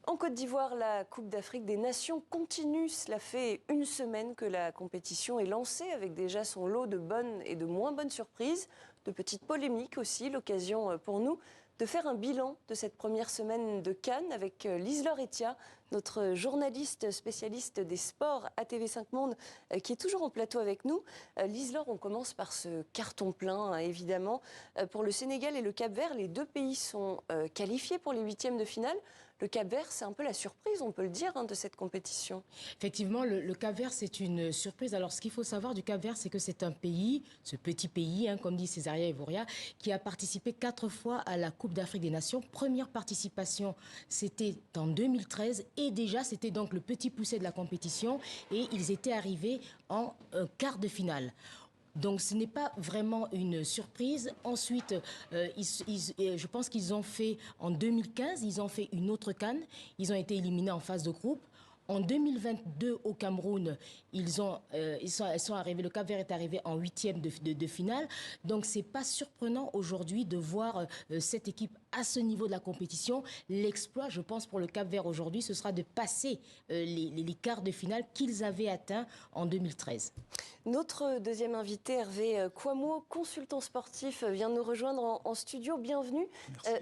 En Côte d'Ivoire, la Coupe d'Afrique des Nations continue. Cela fait une semaine que la compétition est lancée avec déjà son lot de bonnes et de moins bonnes surprises, de petites polémiques aussi. L'occasion pour nous de faire un bilan de cette première semaine de Cannes avec Lise-Laure Etia, notre journaliste spécialiste des sports à TV5 Monde, qui est toujours en plateau avec nous. Lise-Laure, on commence par ce carton plein, évidemment. Pour le Sénégal et le Cap-Vert, les deux pays sont qualifiés pour les huitièmes de finale. Le Cap-Vert, c'est un peu la surprise, on peut le dire, de cette compétition. Effectivement, le Cap-Vert, c'est une surprise. Alors, ce qu'il faut savoir du Cap-Vert, c'est que c'est un pays, ce petit pays, comme dit Césaria Evoria, qui a participé 4 fois à la Coupe d'Afrique des Nations. Première participation, c'était en 2013. Et déjà, c'était donc le petit poucet de la compétition. Et ils étaient arrivés en quart de finale. Donc ce n'est pas vraiment une surprise. Ensuite, je pense qu'ils ont fait, en 2015, ils ont fait une autre CAN. Ils ont été éliminés en phase de groupe. En 2022, au Cameroun, ils sont arrivés, le Cap-Vert est arrivé en huitième de finale. Donc, c'est pas surprenant aujourd'hui de voir cette équipe à ce niveau de la compétition. L'exploit, je pense, pour le Cap-Vert aujourd'hui, ce sera de passer les quarts de finale qu'ils avaient atteints en 2013. Notre deuxième invité, Hervé Kouamouo, consultant sportif, vient de nous rejoindre en studio. Bienvenue.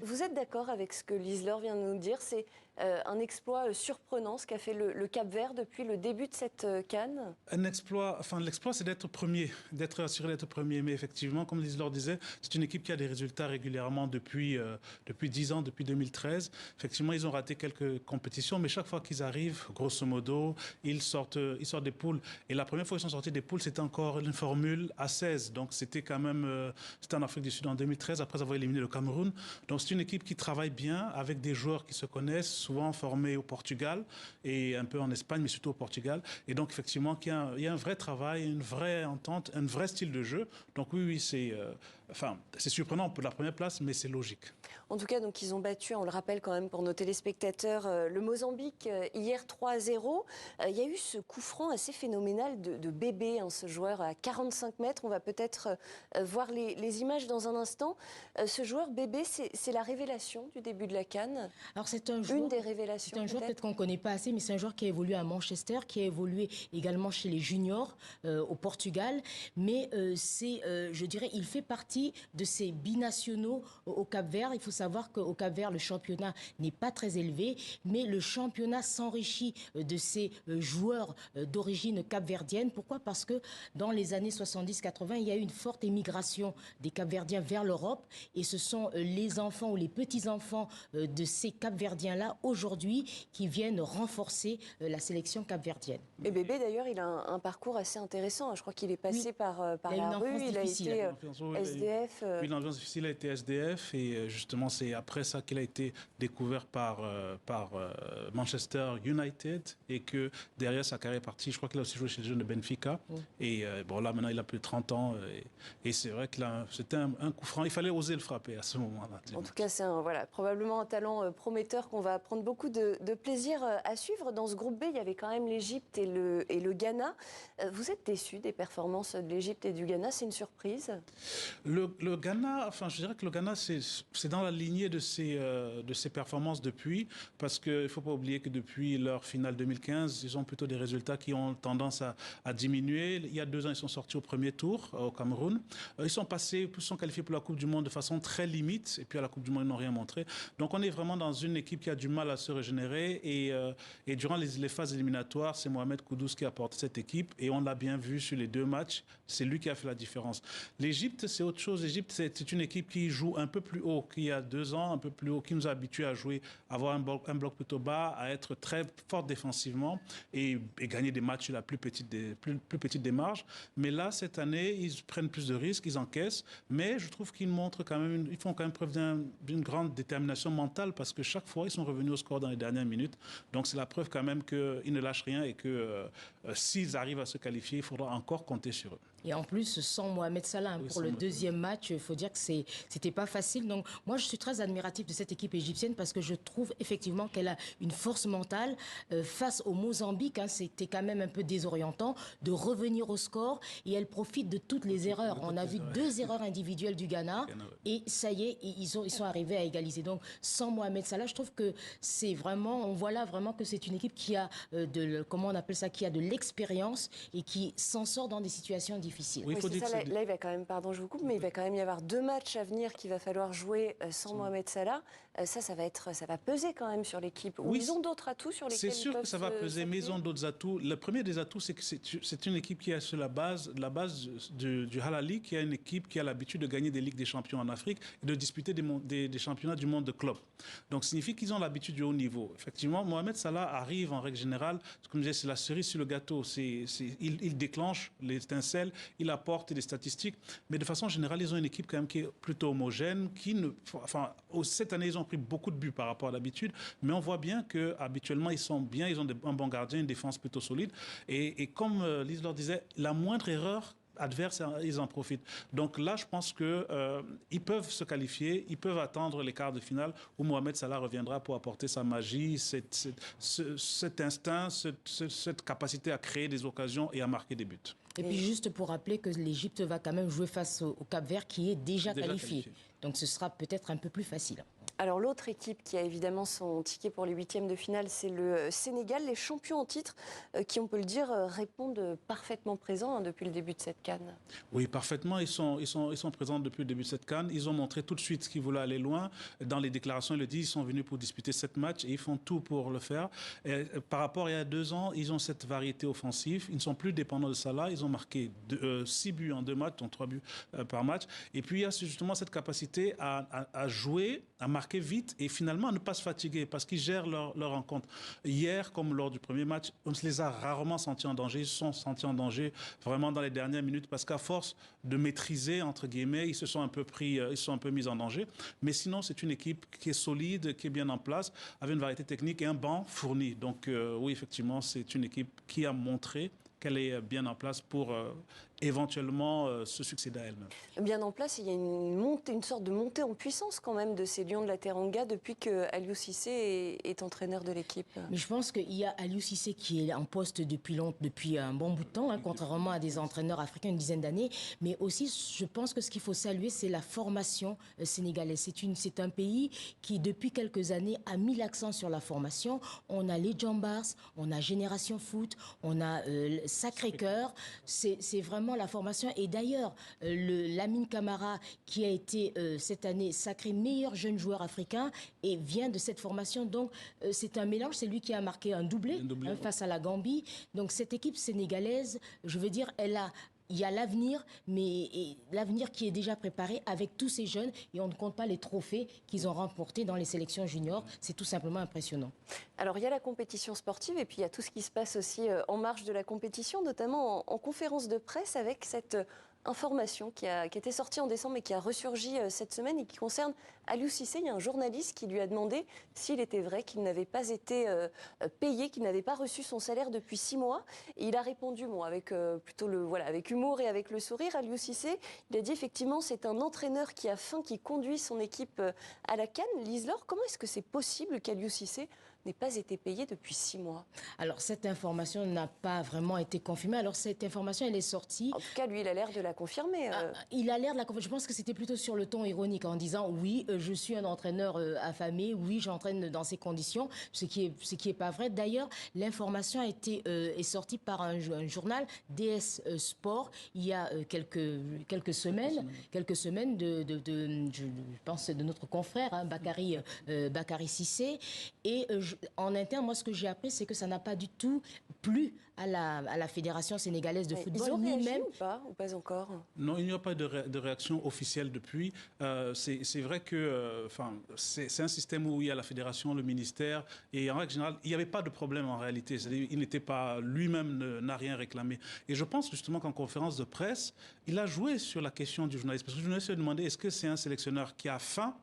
Vous êtes d'accord avec ce que Lise-Laure vient de nous dire? C'est un exploit surprenant, ce qu'a fait le Cap-Vert depuis le début de cette CAN? Un exploit, l'exploit c'est d'être premier, d'être assuré d'être premier. Mais effectivement, comme Lise-Laure disait, c'est une équipe qui a des résultats régulièrement depuis 10 ans, depuis 2013. Effectivement, ils ont raté quelques compétitions, mais chaque fois qu'ils arrivent, grosso modo, ils sortent des poules. Et la première fois qu'ils sont sortis des poules, c'était encore une formule à 16. Donc c'était quand même, c'était en Afrique du Sud en 2013, après avoir éliminé le Cameroun. Donc c'est une équipe qui travaille bien, avec des joueurs qui se connaissent, souvent formés au Portugal et un peu en Espagne, mais surtout au Portugal. Et donc, effectivement, il y a un vrai travail, une vraie entente, un vrai style de jeu. Donc, oui, c'est surprenant pour la première place, mais c'est logique. En tout cas, donc, ils ont battu, on le rappelle quand même pour nos téléspectateurs, le Mozambique hier 3-0. Il y a eu ce coup franc assez phénoménal de Bébé, ce joueur à 45 mètres. On va peut-être voir les images dans un instant. Ce joueur Bébé, c'est la révélation du début de la CAN. Alors, c'est un joueur, une des révélations. C'est un joueur peut-être qu'on ne connaît pas assez, mais c'est un joueur qui a évolué à Manchester, qui a évolué également chez les juniors au Portugal. Mais je dirais, il fait partie de ces binationaux au Cap-Vert. Il faut savoir qu'au Cap-Vert, le championnat n'est pas très élevé, mais le championnat s'enrichit de ces joueurs d'origine capverdienne. Pourquoi? Parce que dans les années 70-80, il y a eu une forte émigration des Capverdiens vers l'Europe. Et ce sont les enfants ou les petits-enfants de ces Capverdiens-là, aujourd'hui, qui viennent renforcer la sélection capverdienne. Et Bébé, d'ailleurs, il a un parcours assez intéressant. Je crois qu'il est passé par la rue, il a été SDF. Oui, l'ambiance difficile, a été SDF. Et justement, c'est après ça qu'il a été découvert par Manchester United. Et que derrière sa carrière est partie, je crois qu'il a aussi joué chez les jeunes de Benfica. Et bon, là, maintenant, il a plus de 30 ans. Et c'est vrai que c'était un coup franc. Il fallait oser le frapper à ce moment-là. En tout cas, c'est probablement un talent prometteur qu'on va prendre beaucoup de plaisir à suivre. Dans ce groupe B, il y avait quand même l'Égypte et le Ghana. Vous êtes déçus des performances de l'Égypte et du Ghana? C'est une surprise? Le Ghana, je dirais que le Ghana, c'est dans la lignée de ses performances depuis, parce qu'il ne faut pas oublier que depuis leur finale 2015, ils ont plutôt des résultats qui ont tendance à diminuer. Il y a 2 ans, ils sont sortis au premier tour au Cameroun. Ils sont qualifiés pour la Coupe du Monde de façon très limite, et puis à la Coupe du Monde, ils n'ont rien montré. Donc on est vraiment dans une équipe qui a du mal à se régénérer, et durant les phases éliminatoires, c'est Mohamed Kudus qui a porté cette équipe, et on l'a bien vu sur les 2 matchs, c'est lui qui a fait la différence. L'Égypte, c'est autre chose. L'Égypte, c'est une équipe qui joue un peu plus haut qu'il y a 2 ans, un peu plus haut, qui nous a habitués à jouer, à avoir un bloc plutôt bas, à être très fort défensivement et gagner des matchs sur la plus petite des marges. Mais là, cette année, ils prennent plus de risques, ils encaissent, mais je trouve qu'ils montrent quand même, ils font quand même preuve d'une grande détermination mentale, parce que chaque fois, ils sont revenus au score dans les dernières minutes. Donc, c'est la preuve quand même qu'ils ne lâchent rien, et que s'ils arrivent à se qualifier, il faudra encore compter sur eux. Et en plus, sans Mohamed Salah, Oui, pour le sans deuxième match, il faut dire que c'était pas facile. Donc, moi, je suis très admirative de cette équipe égyptienne parce que je trouve effectivement qu'elle a une force mentale face au Mozambique. Hein, c'était quand même un peu désorientant de revenir au score et elle profite de toutes les erreurs. On a vu 2 erreurs individuelles du Ghana et ça y est, ils sont arrivés à égaliser. Donc, sans Mohamed Salah, je trouve que c'est vraiment, on voit là vraiment que c'est une équipe qui a comment on appelle ça, qui a de l'expérience et qui s'en sort dans des situations difficiles. Oui, c'est ça. Là, il va quand même, pardon, je vous coupe, mais il va quand même y avoir 2 matchs à venir qu'il va falloir jouer sans Mohamed Salah. Ça va peser quand même sur l'équipe. Oui, ils ont d'autres atouts sur lesquels c'est sûr que ça va peser, mais ils ont d'autres atouts. Le premier des atouts, c'est que c'est une équipe qui est sur la base du Halali, qui est une équipe qui a l'habitude de gagner des Ligues des Champions en Afrique et de disputer des championnats du monde de clubs. Donc, ça signifie qu'ils ont l'habitude du haut niveau. Effectivement, Mohamed Salah arrive en règle générale, comme je disais, c'est la cerise sur le gâteau. Il déclenche l'étincelle, il apporte des statistiques, mais de façon générale, ils ont une équipe quand même qui est plutôt homogène, cette année, ils ont pris beaucoup de buts par rapport à d'habitude, mais on voit bien qu'habituellement, ils sont bien, ils ont un bon gardien, une défense plutôt solide, et comme Lise leur disait, la moindre erreur adverse, ils en profitent. Donc là, je pense qu'ils peuvent se qualifier, ils peuvent attendre les quarts de finale où Mohamed Salah reviendra pour apporter sa magie, cet instinct, cette capacité à créer des occasions et à marquer des buts. Et puis juste pour rappeler que l'Égypte va quand même jouer face au Cap-Vert qui est déjà qualifié. Donc ce sera peut-être un peu plus facile. Alors l'autre équipe qui a évidemment son ticket pour les 8e de finale, c'est le Sénégal, les champions en titre, qui on peut le dire répondent parfaitement présents depuis le début de cette CAN. Oui, parfaitement, ils sont présents depuis le début de cette CAN. Ils ont montré tout de suite qu'ils voulaient aller loin. Dans les déclarations, ils le disent, ils sont venus pour disputer 7 matchs et ils font tout pour le faire. Et par rapport à il y a 2 ans, ils ont cette variété offensive. Ils ne sont plus dépendants de Salah. Ils ont marqué 6 buts en 2 matchs, dont 3 buts par match. Et puis il y a justement cette capacité à jouer, à marquer vite et finalement à ne pas se fatiguer parce qu'ils gèrent leur rencontre. Hier, comme lors du premier match, on se les a rarement sentis en danger. Ils se sont sentis en danger vraiment dans les dernières minutes parce qu'à force de maîtriser, entre guillemets, ils se sont un peu mis en danger. Mais sinon, c'est une équipe qui est solide, qui est bien en place, avec une variété technique et un banc fourni. Donc oui, effectivement, c'est une équipe qui a montré qu'elle est bien en place pour éventuellement se succéder à elle-même. Bien en place, il y a une sorte de montée en puissance quand même de ces Lions de la Teranga depuis que Aliou Cissé est entraîneur de l'équipe. Mais je pense qu'il y a Aliou Cissé qui est en poste depuis un bon bout de temps, contrairement à des entraîneurs africains une dizaine d'années. Mais aussi, je pense que ce qu'il faut saluer, c'est la formation sénégalaise. C'est un pays qui, depuis quelques années, a mis l'accent sur la formation. On a les Jambars, on a Génération Foot, on a Sacré-Cœur. C'est vraiment la formation. Et d'ailleurs, Lamine Camara, qui a été cette année sacré meilleur jeune joueur africain, et vient de cette formation. Donc, c'est un mélange. C'est lui qui a marqué un doublé face à la Gambie. Donc, cette équipe sénégalaise, je veux dire, il y a l'avenir, mais l'avenir qui est déjà préparé avec tous ces jeunes et on ne compte pas les trophées qu'ils ont remportés dans les sélections juniors. C'est tout simplement impressionnant. Alors, il y a la compétition sportive et puis il y a tout ce qui se passe aussi en marge de la compétition, notamment en conférence de presse avec cette information qui était sortie en décembre et qui a ressurgi cette semaine et qui concerne Aliou Cissé. Il y a un journaliste qui lui a demandé s'il était vrai qu'il n'avait pas été payé, qu'il n'avait pas reçu son salaire depuis 6 mois. Et il a répondu, avec plutôt avec humour et avec le sourire, Aliou Cissé. Il a dit effectivement c'est un entraîneur qui a faim, qui conduit son équipe à la CAN. Lise Laure, comment est-ce que c'est possible qu'Aliou Cissé n'ait pas été payé depuis 6 mois? Alors, cette information n'a pas vraiment été confirmée. Alors, cette information, elle est sortie. En tout cas, lui, il a l'air de la confirmer. Il a l'air de la confirmer. Je pense que c'était plutôt sur le ton ironique en disant oui, je suis un entraîneur affamé, oui, j'entraîne dans ces conditions, ce qui est pas vrai. D'ailleurs, l'information est sortie par un journal, DS Sport, il y a quelques semaines, je pense de notre confrère, Bakary Cissé. Et en interne, moi, ce que j'ai appris, c'est que ça n'a pas du tout plu à la Fédération sénégalaise de football. Ils ont réagi ou pas encore? Non, il n'y a pas de réaction officielle depuis. C'est vrai que c'est un système où il y a la Fédération, le ministère, et en règle générale, il n'y avait pas de problème en réalité. C'est-à-dire, il n'était pas, lui-même n'a rien réclamé. Et je pense justement qu'en conférence de presse, il a joué sur la question du journaliste. Parce que le journaliste lui a demandé, est-ce que c'est un sélectionneur qui a faim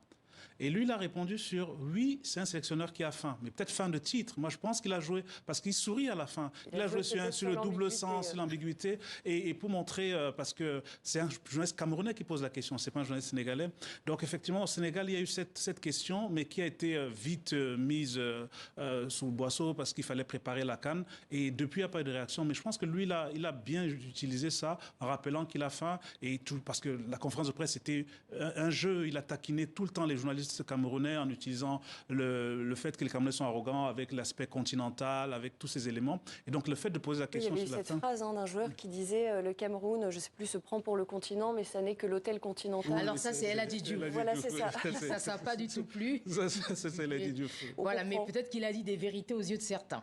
Et lui, il a répondu sur oui, c'est un sélectionneur qui a faim, mais peut-être faim de titre. Moi, je pense qu'il a joué parce qu'il sourit à la fin. Il a joué sur le double sens, sur l'ambiguïté, et pour montrer, parce que c'est un journaliste camerounais qui pose la question, c'est pas un journaliste sénégalais. Donc effectivement, au Sénégal, il y a eu cette question, mais qui a été vite mise sous le boisseau parce qu'il fallait préparer la CAN. Et depuis, il n'y a pas eu de réaction. Mais je pense que lui, il a bien utilisé ça en rappelant qu'il a faim. Et tout, parce que la conférence de presse, c'était un jeu. Il a taquiné tout le temps les journalistes camerounais en utilisant le fait que les Camerounais sont arrogants avec l'aspect continental, avec tous ces éléments. Et donc, le fait de poser la question sur la fin... Il y avait eu cette phrase d'un joueur qui disait le Cameroun, je ne sais plus, se prend pour le continent, mais ça n'est que l'hôtel continental. Alors ça, c'est El Hadji Diouf. Voilà, c'est ça. Ça n'a pas du tout plu. C'est El Hadji Diouf. Voilà, mais peut-être qu'il a dit des vérités aux yeux de certains.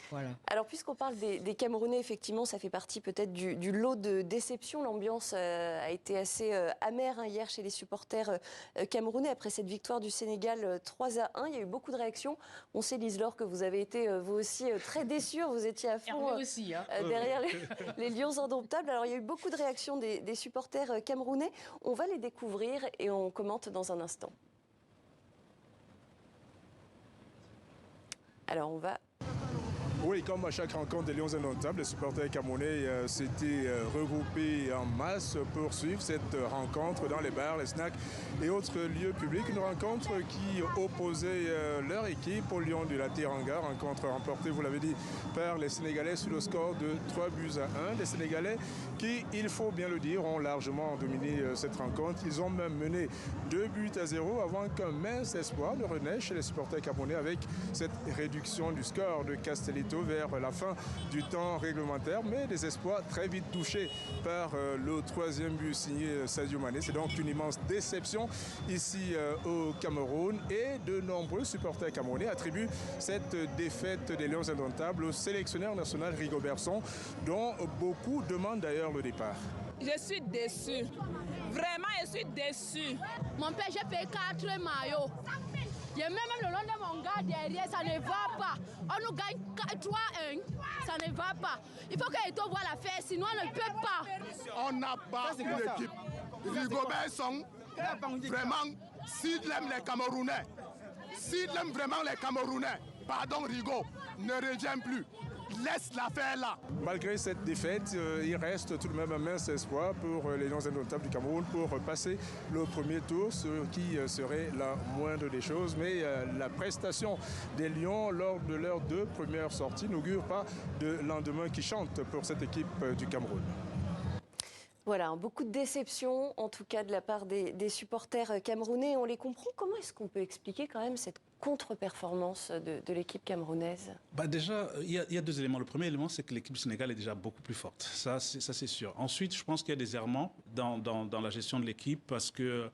Voilà. Alors, puisqu'on parle des Camerounais, effectivement, ça fait partie peut-être du lot de déception. L'ambiance a été assez amère hier chez les supporters camerounais après cette victoire du Sénégal 3-1. Il y a eu beaucoup de réactions. On sait, Lise-Laure, que vous avez été, vous aussi, très déçue. Vous étiez à fond aussi, hein. derrière les Lions indomptables. Alors, il y a eu beaucoup de réactions des supporters camerounais. On va les découvrir et on commente dans un instant. Alors, on va... Oui, comme à chaque rencontre des Lions indomptables, les supporters camerounais s'étaient regroupés en masse pour suivre cette rencontre dans les bars, les snacks et autres lieux publics. Une rencontre qui opposait leur équipe aux Lions de la Teranga. Rencontre remportée, vous l'avez dit, par les Sénégalais sur le score de 3-1. Les Sénégalais qui, il faut bien le dire, ont largement dominé cette rencontre. Ils ont même mené 2-0 avant qu'un mince espoir ne renaisse chez les supporters camerounais avec cette réduction du score de Castelletto vers la fin du temps réglementaire, mais des espoirs très vite touchés par le troisième but signé Sadio Mané. C'est donc une immense déception ici au Cameroun, et de nombreux supporters camerounais attribuent cette défaite des Lions indomptables au sélectionneur national Rigobert Song, dont beaucoup demandent d'ailleurs le départ. Je suis déçu. Vraiment, je suis déçu. Mon père, j'ai payé 4 maillots. Il y a même le long de mon gars derrière, ça ne va pas. On nous gagne 3-1, ça ne va pas. Il faut que Eto'o voit la faire, sinon on ne peut pas. On n'a pas une équipe. Rigobert Song, vraiment, s'il aime les Camerounais, s'il aime vraiment les Camerounais, pardon Rigo, ne reviens plus. Laisse l'affaire là. Malgré cette défaite, il reste tout de même un mince espoir pour les Lions indomptables du Cameroun pour passer le premier tour, ce qui serait la moindre des choses. Mais la prestation des Lions lors de leurs 2 premières sorties n'augure pas de lendemain qui chante pour cette équipe du Cameroun. Voilà, beaucoup de déception, en tout cas de la part des supporters camerounais. On les comprend. Comment est-ce qu'on peut expliquer quand même cette contre-performance de l'équipe camerounaise? Déjà, il y a 2 éléments. Le premier élément, c'est que l'équipe sénégalaise est déjà beaucoup plus forte. Ça, c'est sûr. Ensuite, je pense qu'il y a des errements dans la gestion de l'équipe parce que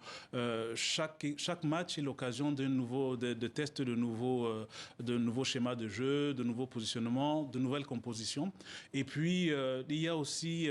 chaque match est l'occasion de tests de nouveaux schémas de jeu, de nouveaux positionnements, de nouvelles compositions. Et puis, il y a aussi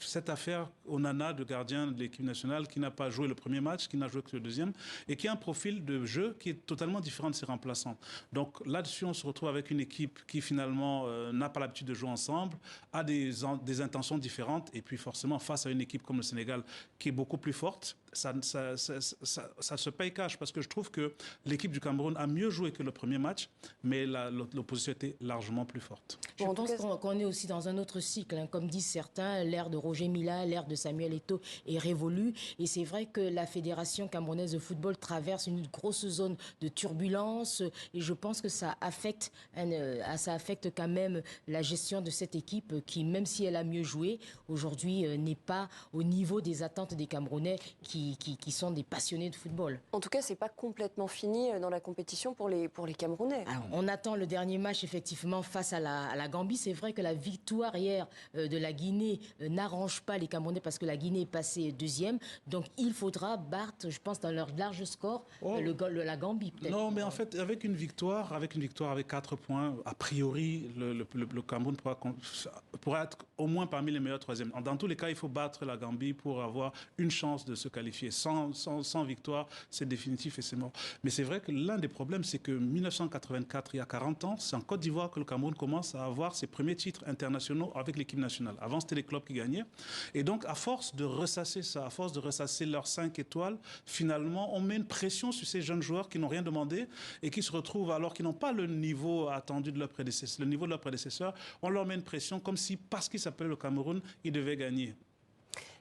cette affaire Onana, le gardien de l'équipe nationale, qui n'a pas joué le premier match, qui n'a joué que le deuxième, et qui a un profil de jeu qui est totalement différent de ses remplaçants. Donc là-dessus, on se retrouve avec une équipe qui finalement n'a pas l'habitude de jouer ensemble, a des intentions différentes, et puis forcément face à une équipe comme le Sénégal qui est beaucoup plus forte, ça se paye cash, parce que je trouve que l'équipe du Cameroun a mieux joué que le premier match, mais l'opposition était largement plus forte. Je pense qu'on est aussi dans un autre cycle. Hein. Comme disent certains, l'ère de Roger Mila, l'ère de Samuel Eto'o est révolue. Et c'est vrai que la Fédération camerounaise de football traverse une grosse zone de turbulence. Et je pense que ça affecte quand même la gestion de cette équipe qui, même si elle a mieux joué, aujourd'hui n'est pas au niveau des attentes des Camerounais qui sont des passionnés de football. En tout cas, c'est pas complètement fini dans la compétition pour les Camerounais. Alors, on attend le dernier match effectivement face à la Gambie. C'est vrai que la victoire hier de la Guinée n'arrange pas les Camerounais parce que la Guinée est passée 2e. Donc il faudra battre, je pense, dans leur large score, la Gambie peut-être. Non, mais en fait, avec une victoire avec 4 points, a priori, le Cameroun pourra être au moins parmi les meilleurs 3e. Dans tous les cas, il faut battre la Gambie pour avoir une chance de se qualifier qualifier. Sans victoire, c'est définitif et c'est mort. Mais c'est vrai que l'un des problèmes, c'est que 1984, il y a 40 ans, c'est en Côte d'Ivoire que le Cameroun commence à avoir ses premiers titres internationaux avec l'équipe nationale. Avant, c'était les clubs qui gagnaient. Et donc, à force de ressasser ça, à force de ressasser leurs 5 étoiles, finalement, on met une pression sur ces jeunes joueurs qui n'ont rien demandé et qui se retrouvent, alors qu'ils n'ont pas le niveau attendu de leur prédécesseur, le niveau de leur prédécesseur, on leur met une pression comme si, parce qu'ils s'appelaient le Cameroun, ils devaient gagner.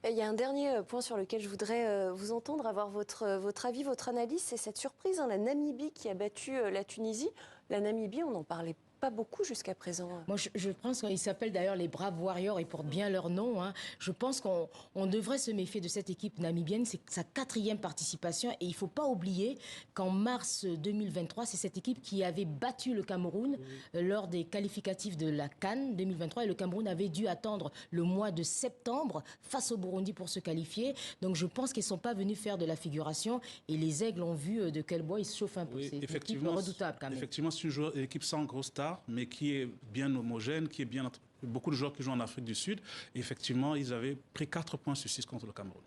Il y a un dernier point sur lequel je voudrais vous entendre, avoir votre avis, votre analyse, c'est cette surprise, la Namibie qui a battu la Tunisie. La Namibie, on n'en parlait pas beaucoup jusqu'à présent. Moi, je pense qu'ils s'appellent d'ailleurs les Braves Warriors, ils portent bien leur nom. Hein. Je pense qu'on devrait se méfier de cette équipe namibienne. C'est sa 4e participation. Et il ne faut pas oublier qu'en mars 2023, c'est cette équipe qui avait battu le Cameroun lors des qualificatifs de la CAN 2023. Et le Cameroun avait dû attendre le mois de septembre face au Burundi pour se qualifier. Donc je pense qu'ils ne sont pas venus faire de la figuration. Et les Aigles ont vu de quel bois ils se chauffent un peu. Oui, c'est une équipe redoutable quand même. Effectivement, c'est une équipe sans gros stars, mais qui est bien homogène, qui est bien... Beaucoup de joueurs qui jouent en Afrique du Sud. Et effectivement, ils avaient pris 4 points sur 6 contre le Cameroun.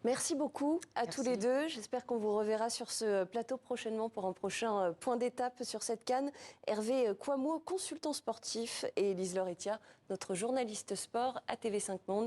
Merci beaucoup à tous les deux. J'espère qu'on vous reverra sur ce plateau prochainement pour un prochain point d'étape sur cette CAN. Hervé Kouamouo, consultant sportif, et Elise Lauretiat, notre journaliste sport à TV5 Monde.